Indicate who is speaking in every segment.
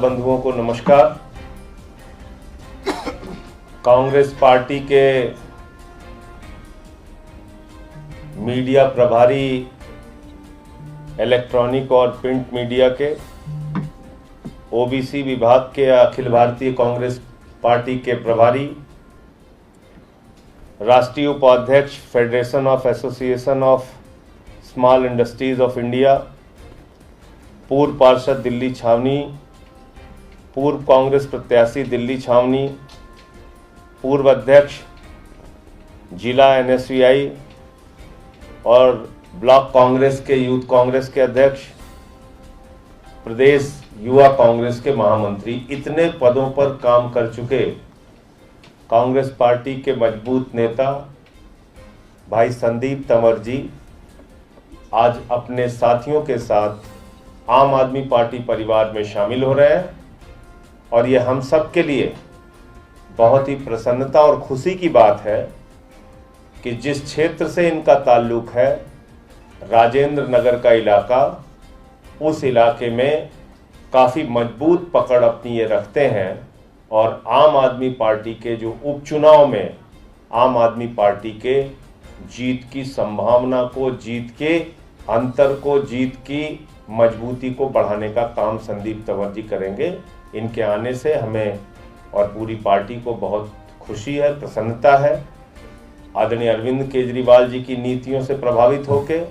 Speaker 1: पत्रकार बंधुओं को नमस्कार। कांग्रेस पार्टी के मीडिया प्रभारी, इलेक्ट्रॉनिक और प्रिंट मीडिया के, ओबीसी विभाग के अखिल भारतीय कांग्रेस पार्टी के प्रभारी, राष्ट्रीय उपाध्यक्ष federation of association of small industries of India, पूर्व पार्षद दिल्ली छावनी, पूर्व कांग्रेस प्रत्याशी दिल्ली छावनी, पूर्व अध्यक्ष जिला एनएसयूआई और ब्लॉक कांग्रेस के यूथ कांग्रेस के अध्यक्ष, प्रदेश युवा कांग्रेस के महामंत्री, इतने पदों पर काम कर चुके कांग्रेस पार्टी के मजबूत नेता भाई संदीप तंवर जी आज अपने साथियों के साथ आम आदमी पार्टी परिवार में शामिल हो रहे हैं और ये हम सब के लिए बहुत ही प्रसन्नता और खुशी की बात है कि जिस क्षेत्र से इनका ताल्लुक है, राजेंद्र नगर का इलाका, उस इलाके में काफ़ी मजबूत पकड़ अपनी ये रखते हैं और आम आदमी पार्टी के जो उपचुनाव में आम आदमी पार्टी के जीत की संभावना को, जीत के अंतर को, जीत की मजबूती को बढ़ाने का काम संदीप तंवर जी करेंगे। इनके आने से हमें और पूरी पार्टी को बहुत खुशी है, प्रसन्नता है। आदरणीय अरविंद केजरीवाल जी की नीतियों से प्रभावित होकर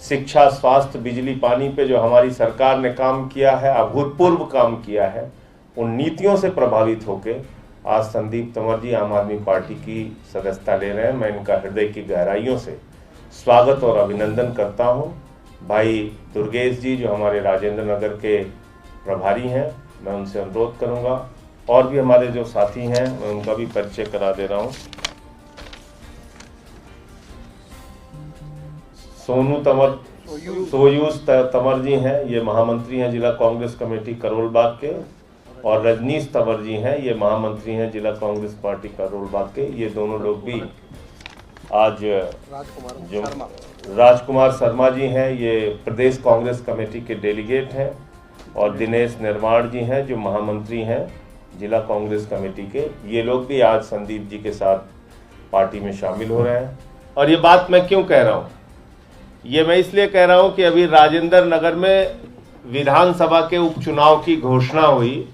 Speaker 1: शिक्षा, स्वास्थ्य, बिजली, पानी पे जो हमारी सरकार ने काम किया है, अभूतपूर्व काम किया है, उन नीतियों से प्रभावित होकर आज संदीप तंवर जी आम आदमी पार्टी की सदस्यता ले रहे हैं। मैं इनका हृदय की गहराइयों से स्वागत और अभिनंदन करता हूं। भाई दुर्गेश जी जो हमारे राजेंद्र नगर के प्रभारी हैं, मैं उनसे अनुरोध करूंगा, और भी हमारे जो साथी हैं मैं उनका भी परिचय करा दे रहा हूं। सोनू तंवर, सोयूज तंवर जी हैं, ये महामंत्री हैं जिला कांग्रेस कमेटी करोलबाग के, और रजनीश तंवर जी हैं, ये महामंत्री हैं जिला कांग्रेस पार्टी करोलबाग के। ये दोनों लोग भी आज जो राजकुमार शर्मा जी हैं, ये प्रदेश कांग्रेस कमेटी के डेलीगेट हैं, और दिनेश निर्माण जी हैं जो महामंत्री हैं जिला कांग्रेस कमेटी के। ये लोग भी आज संदीप जी के साथ पार्टी में शामिल हो रहे हैं। और ये बात मैं क्यों कह रहा हूँ, ये मैं इसलिए कह रहा हूँ कि अभी राजेंद्र नगर में विधानसभा के उपचुनाव की घोषणा हुई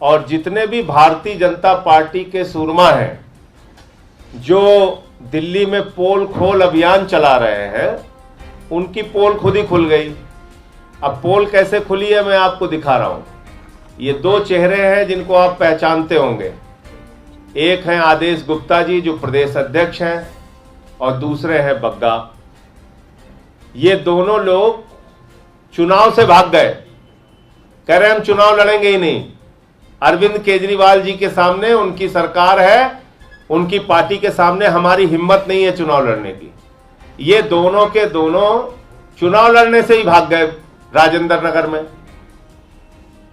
Speaker 1: और जितने भी भारतीय जनता पार्टी के सूरमा हैं जो दिल्ली में पोल खोल अभियान चला रहे हैं, उनकी पोल खुद ही खुल गई। अब पोल कैसे खुली है मैं आपको दिखा रहा हूं। ये दो चेहरे हैं जिनको आप पहचानते होंगे। एक हैं आदेश गुप्ता जी जो प्रदेश अध्यक्ष हैं, और दूसरे हैं बग्गा। ये दोनों लोग चुनाव से भाग गए, कह रहे हम चुनाव लड़ेंगे ही नहीं। अरविंद केजरीवाल जी के सामने, उनकी सरकार है, उनकी पार्टी के सामने हमारी हिम्मत नहीं है चुनाव लड़ने की। ये दोनों के दोनों चुनाव लड़ने से ही भाग गए राजेंद्र नगर में।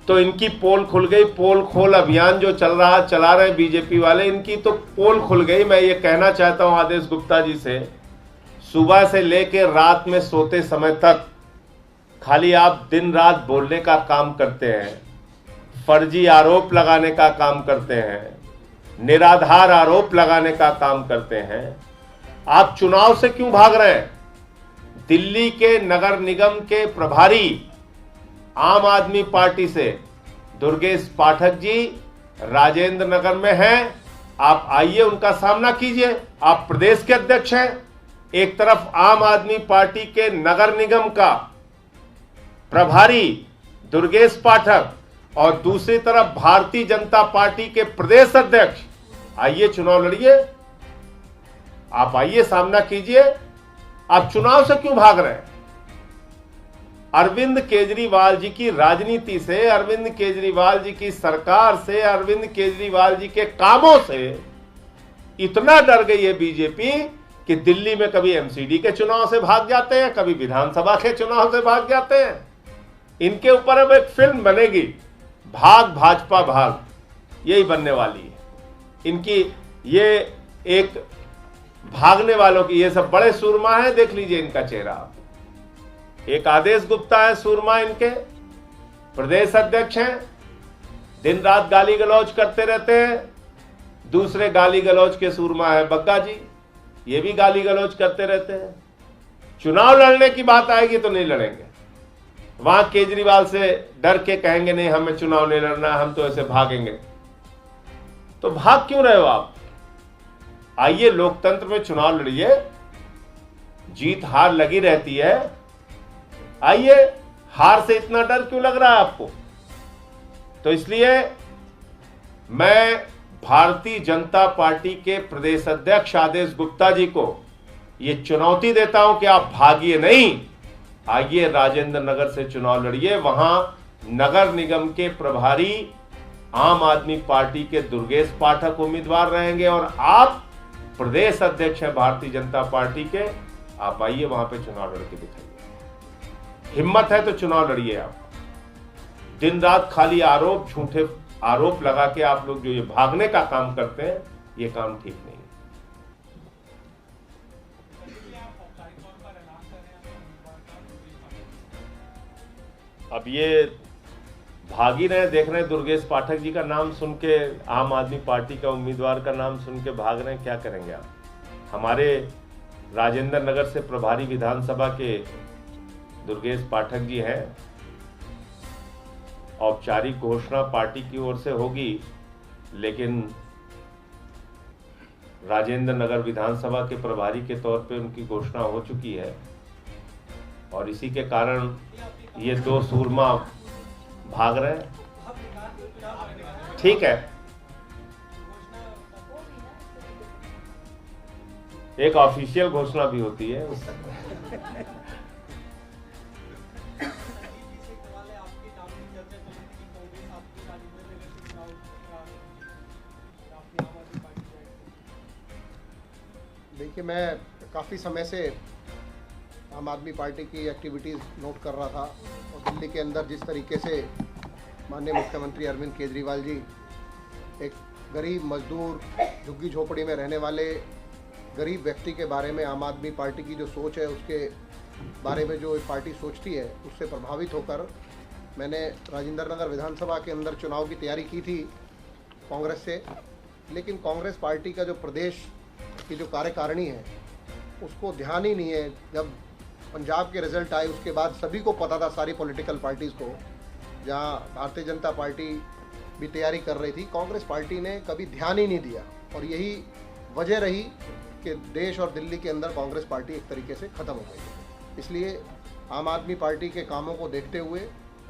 Speaker 1: तो इनकी पोल खुल गई। पोल खोल अभियान जो चला रहे बीजेपी वाले, इनकी तो पोल खुल गई। मैं ये कहना चाहता हूं आदेश गुप्ता जी से, सुबह से लेकर रात में सोते समय तक खाली आप दिन रात बोलने का काम करते हैं, फर्जी आरोप लगाने का काम करते हैं, निराधार आरोप लगाने का काम करते हैं। आप चुनाव से क्यों भाग रहे हैं? दिल्ली के नगर निगम के प्रभारी आम आदमी पार्टी से दुर्गेश पाठक जी राजेंद्र नगर में हैं। आप आइए, उनका सामना कीजिए। आप प्रदेश के अध्यक्ष हैं। एक तरफ आम आदमी पार्टी के नगर निगम का प्रभारी दुर्गेश पाठक और दूसरी तरफ भारतीय जनता पार्टी के प्रदेश अध्यक्ष। आइए चुनाव लड़िए, आप आइए, सामना कीजिए। आप चुनाव से क्यों भाग रहे हैं? अरविंद केजरीवाल जी की राजनीति से, अरविंद केजरीवाल जी की सरकार से, अरविंद केजरीवाल जी के कामों से इतना डर गई है बीजेपी कि दिल्ली में कभी एमसीडी के चुनाव से भाग जाते हैं, कभी विधानसभा के चुनाव से भाग जाते हैं। इनके ऊपर अब एक फिल्म बनेगी, भाग भाजपा भाग, यही बनने वाली है इनकी। ये एक भागने वालों की, ये सब बड़े सूरमा हैं, देख लीजिए इनका चेहरा। एक आदेश गुप्ता है सूरमा, इनके प्रदेश अध्यक्ष हैं, दिन रात गाली गलौज करते रहते हैं। दूसरे गाली गलौज के सूरमा है बग्गा जी, ये भी गाली गलौज करते रहते हैं। चुनाव लड़ने की बात आएगी तो नहीं लड़ेंगे। वहां केजरीवाल से डर के कहेंगे नहीं हमें चुनाव नहीं लड़ना, हम तो ऐसे भागेंगे। तो भाग क्यों रहे हो आप? आइए लोकतंत्र में चुनाव लड़िए, जीत हार लगी रहती है। आइए, हार से इतना डर क्यों लग रहा है आपको? तो इसलिए मैं भारतीय जनता पार्टी के प्रदेश अध्यक्ष आदेश गुप्ता जी को ये चुनौती देता हूं कि आप भागिए नहीं, आइए राजेंद्र नगर से चुनाव लड़िए। वहां नगर निगम के प्रभारी आम आदमी पार्टी के दुर्गेश पाठक उम्मीदवार रहेंगे और आप प्रदेश अध्यक्ष हैं भारतीय जनता पार्टी के। आप आइए वहां पे चुनाव लड़के दिखाइए। हिम्मत है तो चुनाव लड़िए। आप दिन रात खाली आरोप, झूठे आरोप लगा के आप लोग जो ये भागने का काम करते हैं, ये काम ठीक नहीं। अब ये भाग ही रहे, देख रहे हैं दुर्गेश पाठक जी का नाम सुन के, आम आदमी पार्टी का उम्मीदवार का नाम सुन के भाग रहे हैं। क्या करेंगे आप? हमारे राजेंद्र नगर से प्रभारी विधानसभा के दुर्गेश पाठक जी हैं। औपचारिक घोषणा पार्टी की ओर से होगी, लेकिन राजेंद्र नगर विधानसभा के प्रभारी के तौर पे उनकी घोषणा हो चुकी है और इसी के कारण ये दो सूरमा भाग रहे हैं। ठीक है, एक ऑफिशियल घोषणा भी होती है।
Speaker 2: देखिए, मैं काफ़ी समय से आम आदमी पार्टी की एक्टिविटीज़ नोट कर रहा था और दिल्ली के अंदर जिस तरीके से माननीय मुख्यमंत्री अरविंद केजरीवाल जी एक गरीब मजदूर, झुग्गी झोपड़ी में रहने वाले गरीब व्यक्ति के बारे में आम आदमी पार्टी की जो सोच है, उसके बारे में जो पार्टी सोचती है, उससे प्रभावित होकर मैंने राजेंद्र नगर विधानसभा के अंदर चुनाव की तैयारी की थी कांग्रेस से। लेकिन कांग्रेस पार्टी का जो प्रदेश की जो कार्यकारिणी है, उसको ध्यान ही नहीं है। जब पंजाब के रिजल्ट आए उसके बाद सभी को पता था, सारी पॉलिटिकल पार्टीज़ को, जहां भारतीय जनता पार्टी भी तैयारी कर रही थी, कांग्रेस पार्टी ने कभी ध्यान ही नहीं दिया। और यही वजह रही कि देश और दिल्ली के अंदर कांग्रेस पार्टी एक तरीके से ख़त्म हो गई। इसलिए आम आदमी पार्टी के कामों को देखते हुए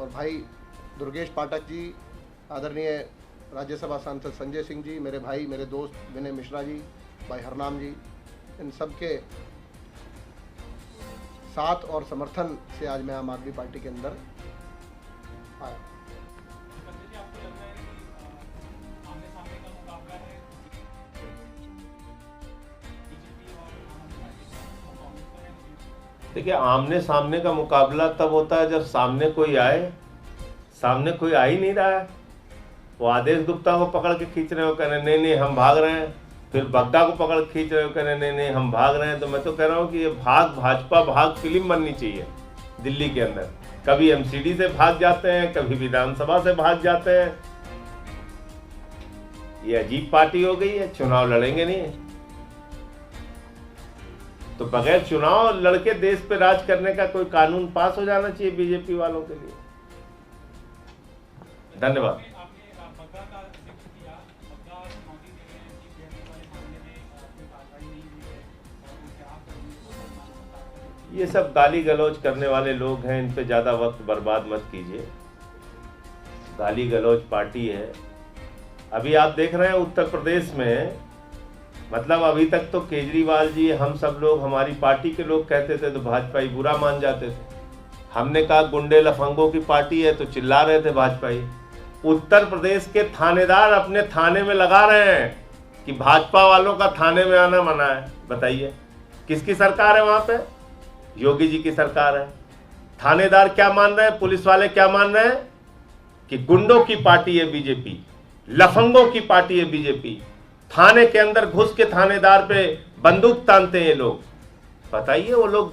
Speaker 2: और भाई दुर्गेश पाठक जी, आदरणीय राज्यसभा सांसद संजय सिंह जी, मेरे भाई, मेरे दोस्त विनय मिश्रा जी, भाई हरनाम जी, इन सब के साथ और समर्थन से आज मैं आम आदमी पार्टी के अंदर आया।
Speaker 1: देखिए, आमने सामने का मुकाबला तब होता है जब सामने कोई आए। सामने कोई आ ही नहीं रहा है। वो आदेश गुप्ता को पकड़ के खींच रहे हो, कह रहे नहीं नहीं हम भाग रहे हैं। फिर बग्गा को पकड़ खींच रहे हो, कह रहे नहीं नहीं हम भाग रहे हैं। तो मैं तो कह रहा हूँ कि ये भाग भाजपा भाग फिल्म बननी चाहिए दिल्ली के अंदर। कभी एमसीडी से भाग जाते हैं, कभी विधानसभा से भाग जाते हैं। ये अजीब पार्टी हो गई है। चुनाव लड़ेंगे नहीं, तो बगैर चुनाव लड़के देश पे राज करने का कोई कानून पास हो जाना चाहिए बीजेपी वालों के लिए। धन्यवाद। ये सब गाली गलौज करने वाले लोग हैं, इन पे ज़्यादा वक्त बर्बाद मत कीजिए। गाली गलौज पार्टी है। अभी आप देख रहे हैं उत्तर प्रदेश में, मतलब अभी तक तो केजरीवाल जी, हम सब लोग, हमारी पार्टी के लोग कहते थे तो भाजपाई बुरा मान जाते थे। हमने कहा गुंडे लफंगों की पार्टी है तो चिल्ला रहे थे भाजपाई। उत्तर प्रदेश के थानेदार अपने थाने में लगा रहे हैं कि भाजपा वालों का थाने में आना मना है। बताइए किसकी सरकार है वहां पे? योगी जी की सरकार है। थानेदार क्या मान रहे हैं, पुलिस वाले क्या मान रहे हैं कि गुंडों की पार्टी है बीजेपी, लफंगों की पार्टी है बीजेपी। थाने के अंदर घुस के थानेदार पे बंदूक तानते हैं ये लोग। बताइए, वो लोग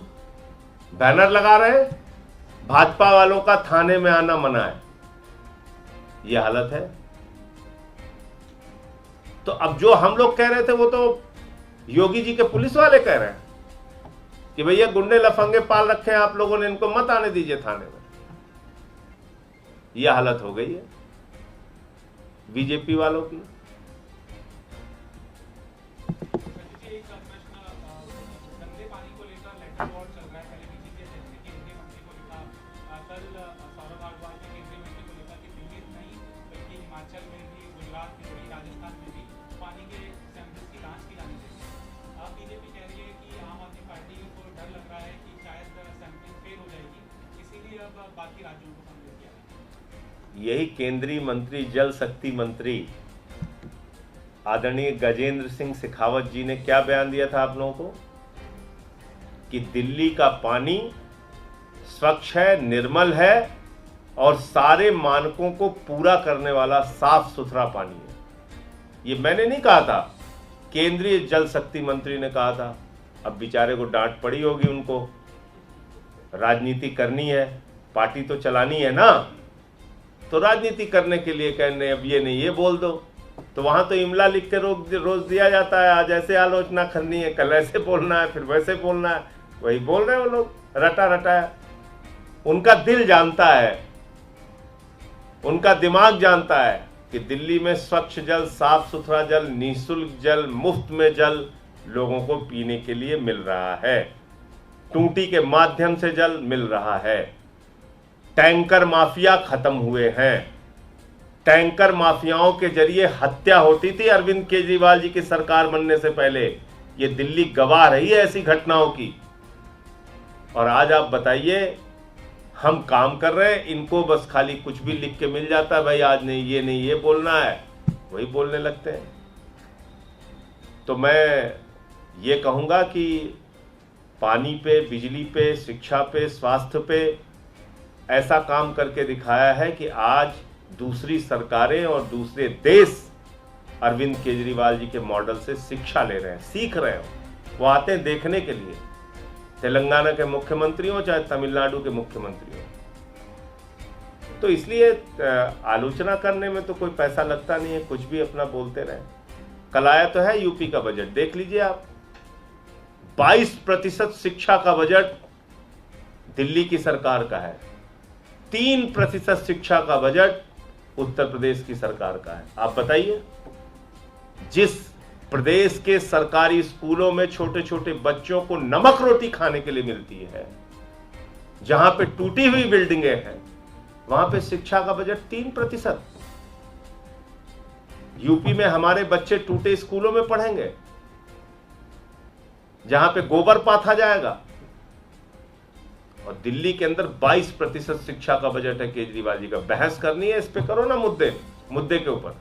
Speaker 1: बैनर लगा रहे हैं भाजपा वालों का थाने में आना मना है। ये हालत है। तो अब जो हम लोग कह रहे थे वो तो योगी जी के पुलिस वाले कह रहे हैं कि भैया गुंडे लफंगे पाल रखे हैं आप लोगों ने, इनको मत आने दीजिए थाने में। यह हालत हो गई है बीजेपी वालों की। यही केंद्रीय मंत्री, जल शक्ति मंत्री आदरणीय गजेंद्र सिंह शेखावत जी ने क्या बयान दिया था आप लोगों को कि दिल्ली का पानी स्वच्छ है, निर्मल है और सारे मानकों को पूरा करने वाला साफ सुथरा पानी है। ये मैंने नहीं कहा था, केंद्रीय जल शक्ति मंत्री ने कहा था। अब बेचारे को डांट पड़ी होगी उनको, राजनीति करनी है, पार्टी तो चलानी है ना, तो राजनीति करने के लिए कहने अब ये नहीं ये बोल दो, तो वहां तो इमला लिख के रोज दिया जाता है, आज ऐसे आलोचना करनी है, कल ऐसे बोलना है, फिर वैसे बोलना है, वही बोल रहे हैं वो लोग रटा रटाया। उनका दिल जानता है, उनका दिमाग जानता है कि दिल्ली में स्वच्छ जल, साफ सुथरा जल, निःशुल्क जल, मुफ्त में जल लोगों को पीने के लिए मिल रहा है, टूटी के माध्यम से जल मिल रहा है। टैंकर माफिया खत्म हुए हैं। टैंकर माफियाओं के जरिए हत्या होती थी अरविंद केजरीवाल जी की सरकार बनने से पहले। ये दिल्ली गवाह रही है ऐसी घटनाओं की। और आज आप बताइए, हम काम कर रहे हैं, इनको बस खाली कुछ भी लिख के मिल जाता है, भाई आज नहीं ये बोलना है, वही बोलने लगते हैं। तो मैं ये कहूँगा कि पानी पे, बिजली पे, शिक्षा पे, स्वास्थ्य पे ऐसा काम करके दिखाया है कि आज दूसरी सरकारें और दूसरे देश अरविंद केजरीवाल जी के मॉडल से शिक्षा ले रहे हैं, सीख रहे हैं। वो आते हैं देखने के लिए, तेलंगाना के मुख्यमंत्री हो चाहे तमिलनाडु के मुख्यमंत्री हो। तो इसलिए आलोचना करने में तो कोई पैसा लगता नहीं है, कुछ भी अपना बोलते रहे। कल आया तो है यूपी का बजट, देख लीजिए आप, 22% शिक्षा का बजट दिल्ली की सरकार का है, 3% शिक्षा का बजट उत्तर प्रदेश की सरकार का है। आप बताइए, जिस प्रदेश के सरकारी स्कूलों में छोटे छोटे बच्चों को नमक रोटी खाने के लिए मिलती है, जहां पे टूटी हुई बिल्डिंगें हैं, वहां पे शिक्षा का बजट 3%। यूपी में हमारे बच्चे टूटे स्कूलों में पढ़ेंगे, जहां पे गोबर पाथा जाएगा। और दिल्ली के अंदर 22% शिक्षा का बजट है केजरीवाल जी का। बहस करनी है इस पे, करो ना मुद्दे के ऊपर।